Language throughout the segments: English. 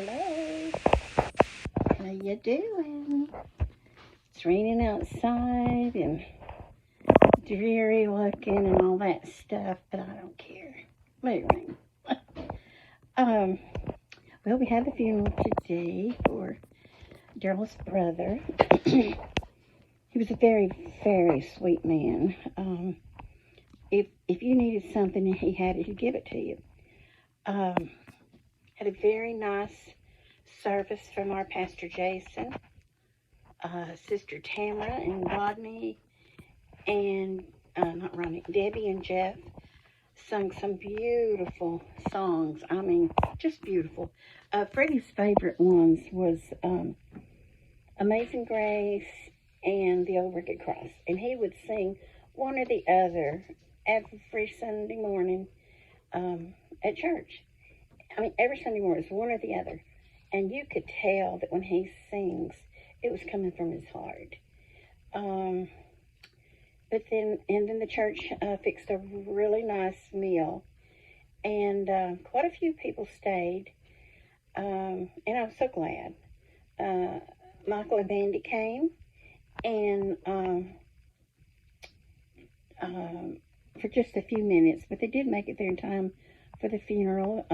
Hello. How you doing? It's raining outside and dreary looking and all that stuff, but I don't care. Let it rain. Well, we had the funeral today for Daryl's brother. He was a very, very sweet man. If you needed something and he had it, he'd give it to you. Had a very nice service from our Pastor Jason, Sister Tamara and Rodney, and not Rodney, Debbie and Jeff sung some beautiful songs. I mean, just beautiful. Freddie's favorite ones was Amazing Grace and The Old Rugged Cross, and he would sing one or the other every Sunday morning at church. I mean, every Sunday morning, it's one or the other. And you could tell that when he sings, it was coming from his heart. But then the church fixed a really nice meal. And quite a few people stayed. And I was so glad. Michael and Mandy came. And for just a few minutes. But they did make it there in time for the funeral.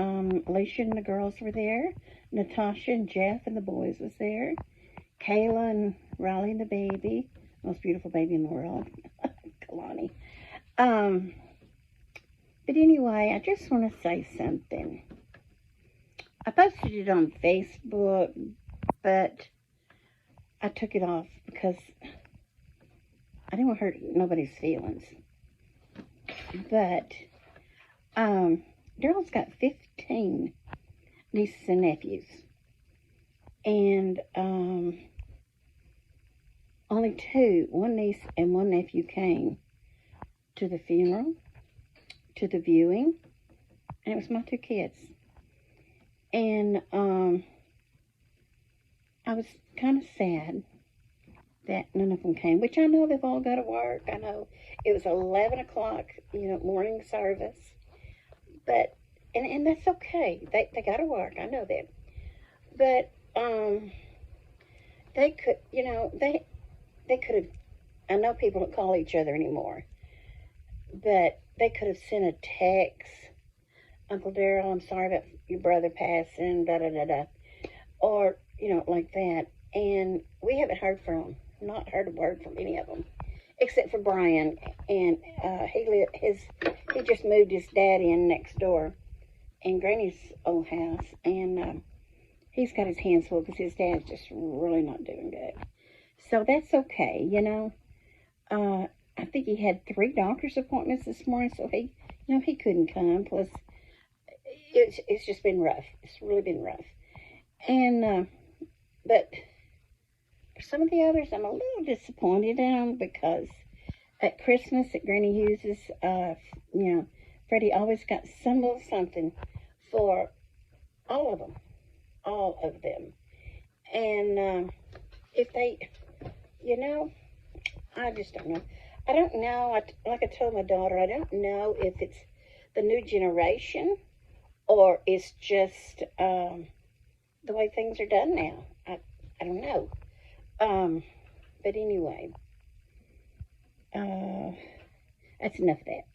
Alicia and the girls were there. Natasha and Jeff and the boys was there. Kayla and Riley and the baby. Most beautiful baby in the world. Kalani. But anyway, I just want to say something. I posted it on Facebook, but I took it off because I didn't want to hurt nobody's feelings. But Daryl's got 15 nieces and nephews. And only two, one niece and one nephew, came to the funeral, to the viewing, and it was my two kids. And I was kind of sad that none of them came, which I know they've all got to work. I know it was 11 o'clock, morning service. But, and that's okay. They got to work. I know that. But, they could, they could have, I know people don't call each other anymore, but they could have sent a text, Uncle Daryl, I'm sorry about your brother passing, da-da-da-da, or, like that. And we haven't heard from them, not heard a word from any of them, except for Brian. And he just moved his dad in next door in Granny's old house, and he's got his hands full because his dad's just really not doing good. So that's okay, I think he had 3 doctor's appointments this morning, so he couldn't come. Plus, it's just been rough. It's really been rough. And, but for some of the others, I'm a little disappointed in them because at Christmas at Granny Hughes's, Freddie always got some little something for all of them. All of them. And if they, I just don't know. I don't know. Like I told my daughter, I don't know if it's the new generation or it's just the way things are done now. I don't know. But anyway, that's enough of that.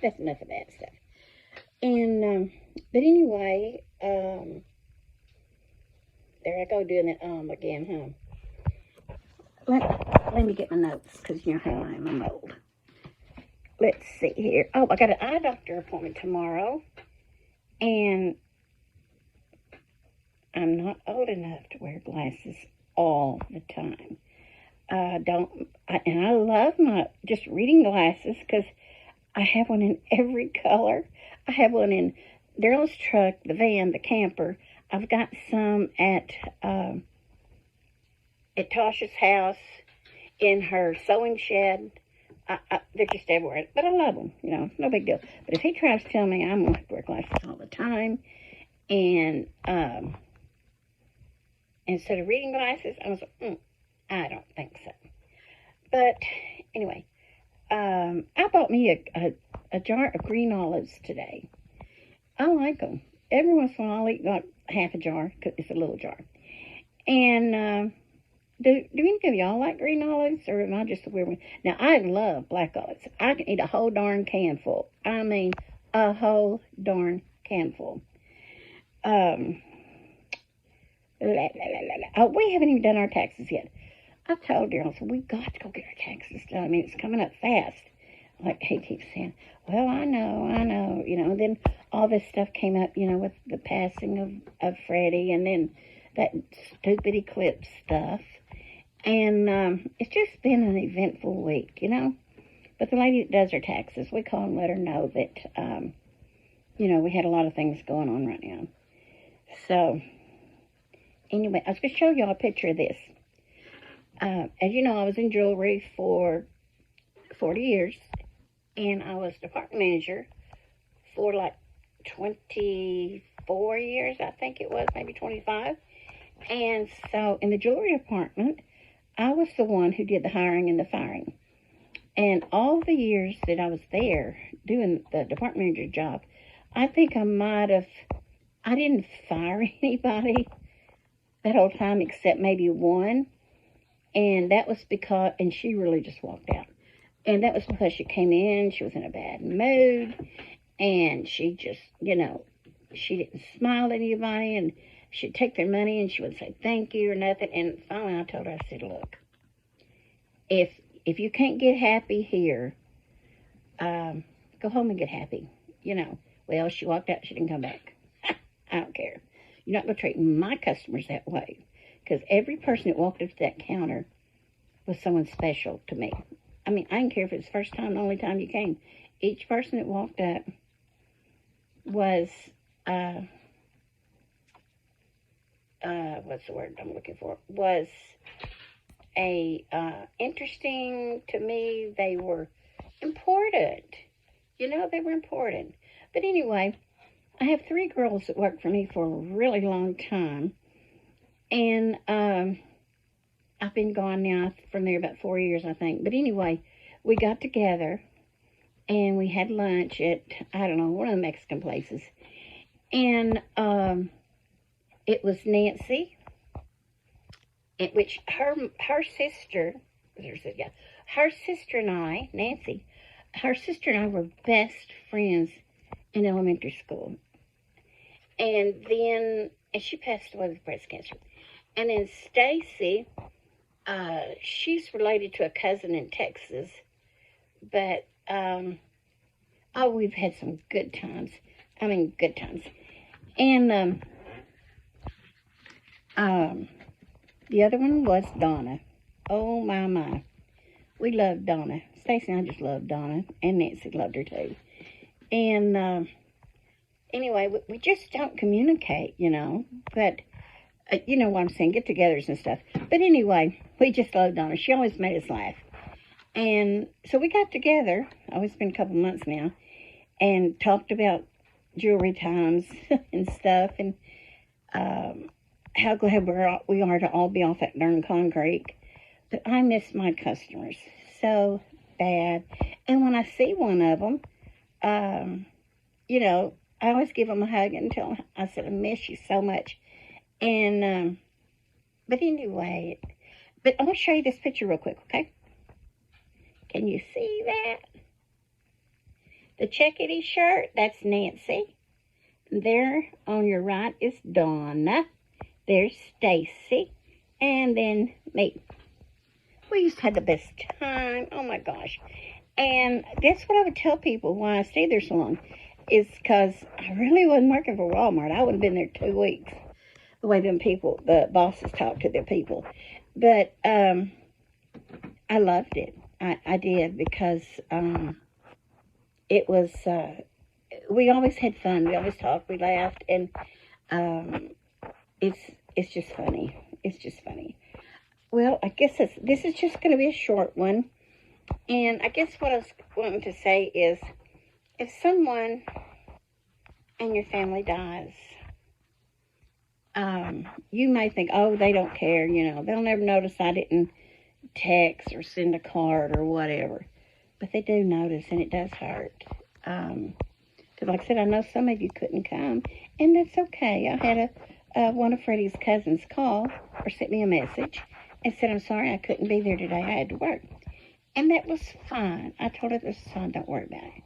That's enough of that stuff. And, but anyway, there I go doing it again, huh? Let me get my notes, because you know how I am, I'm old. Let's see here. Oh, I got an eye doctor appointment tomorrow, and I'm not old enough to wear glasses all the time. And I love my just reading glasses, because I have one in every color. I have one in Daryl's truck, the van, the camper. I've got some at Tasha's house, in her sewing shed. They're just everywhere. But I love them, no big deal. But if he tries to tell me I'm going to have to wear glasses all the time, and instead of reading glasses, I was like, I don't think so. But anyway, I bought me a jar of green olives today. I like them. Every once in a while I'll eat like half a jar, 'cause it's a little jar. And do any of y'all like green olives, or am I just a weird one? Now, I love black olives. I can eat a whole darn can full. I mean, a whole darn can full. Oh, we haven't even done our taxes yet. I told Daryl, so we got to go get our taxes done. I mean, it's coming up fast. Like he keeps saying, well, I know, then all this stuff came up, with the passing of Freddie, and then that stupid eclipse stuff. And it's just been an eventful week, But the lady that does her taxes, we call and let her know that, we had a lot of things going on right now. So, anyway, I was going to show y'all a picture of this. As you know, I was in jewelry for 40 years, and I was department manager for like 24 years, I think it was, maybe 25. And so in the jewelry department, I was the one who did the hiring and the firing. And all the years that I was there doing the department manager job, I think I didn't fire anybody that whole time except maybe one. And that was because, and she really just walked out. And that was because she came in, she was in a bad mood, and she just, she didn't smile at anybody, and she'd take their money and she would say thank you or nothing. And finally I told her, I said, look, if you can't get happy here, go home and get happy. Well, she walked out, she didn't come back. I don't care. You're not going to treat my customers that way. Because every person that walked up to that counter was someone special to me. I mean, I didn't care if it was the first time, the only time you came. Each person that walked up was, what's the word I'm looking for? Was interesting to me. They were important. They were important. But anyway, I have 3 girls that worked for me for a really long time. And I've been gone now from there about 4 years, I think. But anyway, we got together and we had lunch at, I don't know, one of the Mexican places. And it was Nancy, which her sister and I, Nancy, her sister and I were best friends in elementary school. And she passed away with breast cancer. And then Stacy, she's related to a cousin in Texas. But, we've had some good times. I mean, good times. And the other one was Donna. Oh, my. We loved Donna. Stacy and I just loved Donna. And Nancy loved her, too. And, anyway, we just don't communicate, But, you know what I'm saying, get-togethers and stuff. But anyway, we just loved Donna. She always made us laugh. And so we got together, it's been a couple months now, and talked about jewelry times and stuff, and how glad we are to all be off that darn concrete. But I miss my customers so bad. And when I see one of them, I always give them a hug and tell them, I said, I miss you so much. And, but anyway, but I want to show you this picture real quick, okay? Can you see that? The checkety shirt, that's Nancy. There on your right is Donna. There's Stacy. And then me. We just had the best time. Oh my gosh. And that's what I would tell people why I stayed there so long. Is because I really wasn't working for Walmart. I would have been there 2 weeks. The way the bosses talk to their people. But I loved it. I did, because it was, we always had fun. We always talked, we laughed, and it's just funny. It's just funny. Well, I guess this is just going to be a short one. And I guess what I was wanting to say is, if someone in your family dies, you may think, oh, they don't care, they'll never notice I didn't text or send a card or whatever. But they do notice, and it does hurt. Because like I said, I know some of you couldn't come, and that's okay. I had one of Freddie's cousins called or sent me a message and said, I'm sorry I couldn't be there today. I had to work. And that was fine. I told her it was fine. Don't worry about it.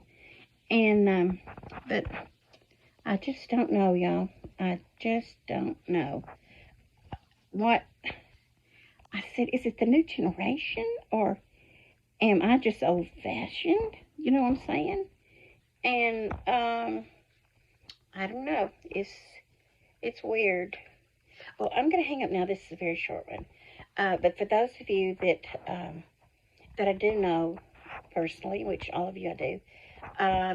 And, but I just don't know, y'all. I just don't know. What, I said, is it the new generation or am I just old-fashioned? You know what I'm saying? And, I don't know. It's weird. Well, I'm going to hang up now. This is a very short one. But for those of you that I do know personally, which all of you I do,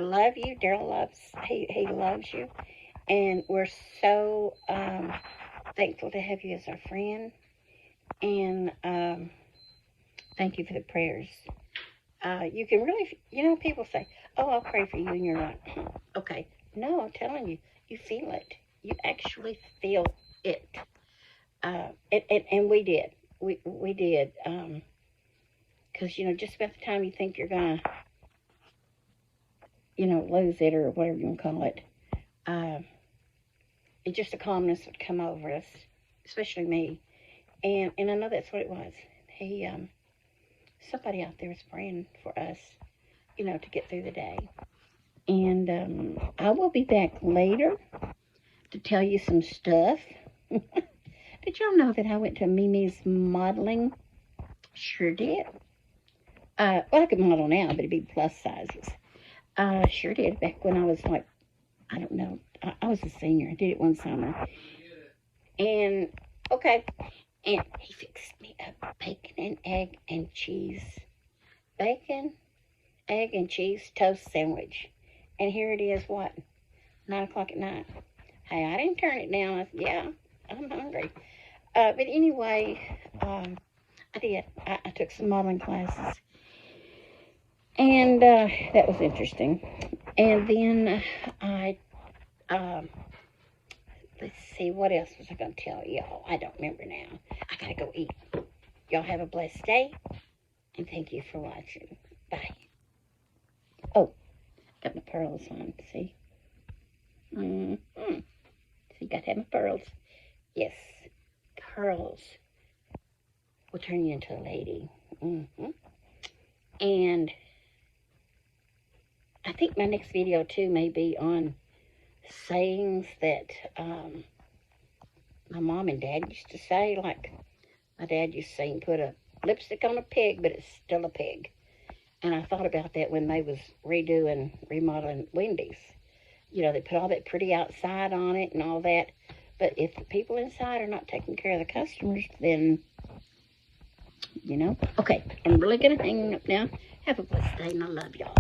love you. Daryl he loves you. And we're so thankful to have you as our friend. And thank you for the prayers. You can really, people say, oh, I'll pray for you. And you're like, okay. No, I'm telling you, you feel it. You actually feel it. And we did. We did. Because, just about the time you think you're going to, lose it or whatever you want to call it, it just a calmness would come over us, especially me. And I know that's what it was. Somebody out there was praying for us, to get through the day. And I will be back later to tell you some stuff. Did y'all know that I went to Mimi's modeling? Sure did. Well, I could model now, but it'd be plus sizes. Sure did. Back when I was like, I don't know. I was a senior. I did it one summer. And, okay. And he fixed me a bacon and egg and cheese. Bacon, egg, and cheese toast sandwich. And here it is, what? 9 o'clock at night. Hey, I didn't turn it down. I said, yeah, I'm hungry. But anyway, I did. I took some modeling classes. And that was interesting. And then let's see, what else was I going to tell y'all? I don't remember now. I got to go eat. Y'all have a blessed day. And thank you for watching. Bye. Oh, got my pearls on. See? See, got to have my pearls. Yes. Pearls will turn you into a lady. And I think my next video, too, may be on sayings that my mom and dad used to say. Like, my dad used to say, put a lipstick on a pig, but it's still a pig. And I thought about that when they was remodeling Wendy's. They put all that pretty outside on it and all that. But if the people inside are not taking care of the customers, then, Okay, I'm really going to hang up now. Have a blessed day, and I love y'all.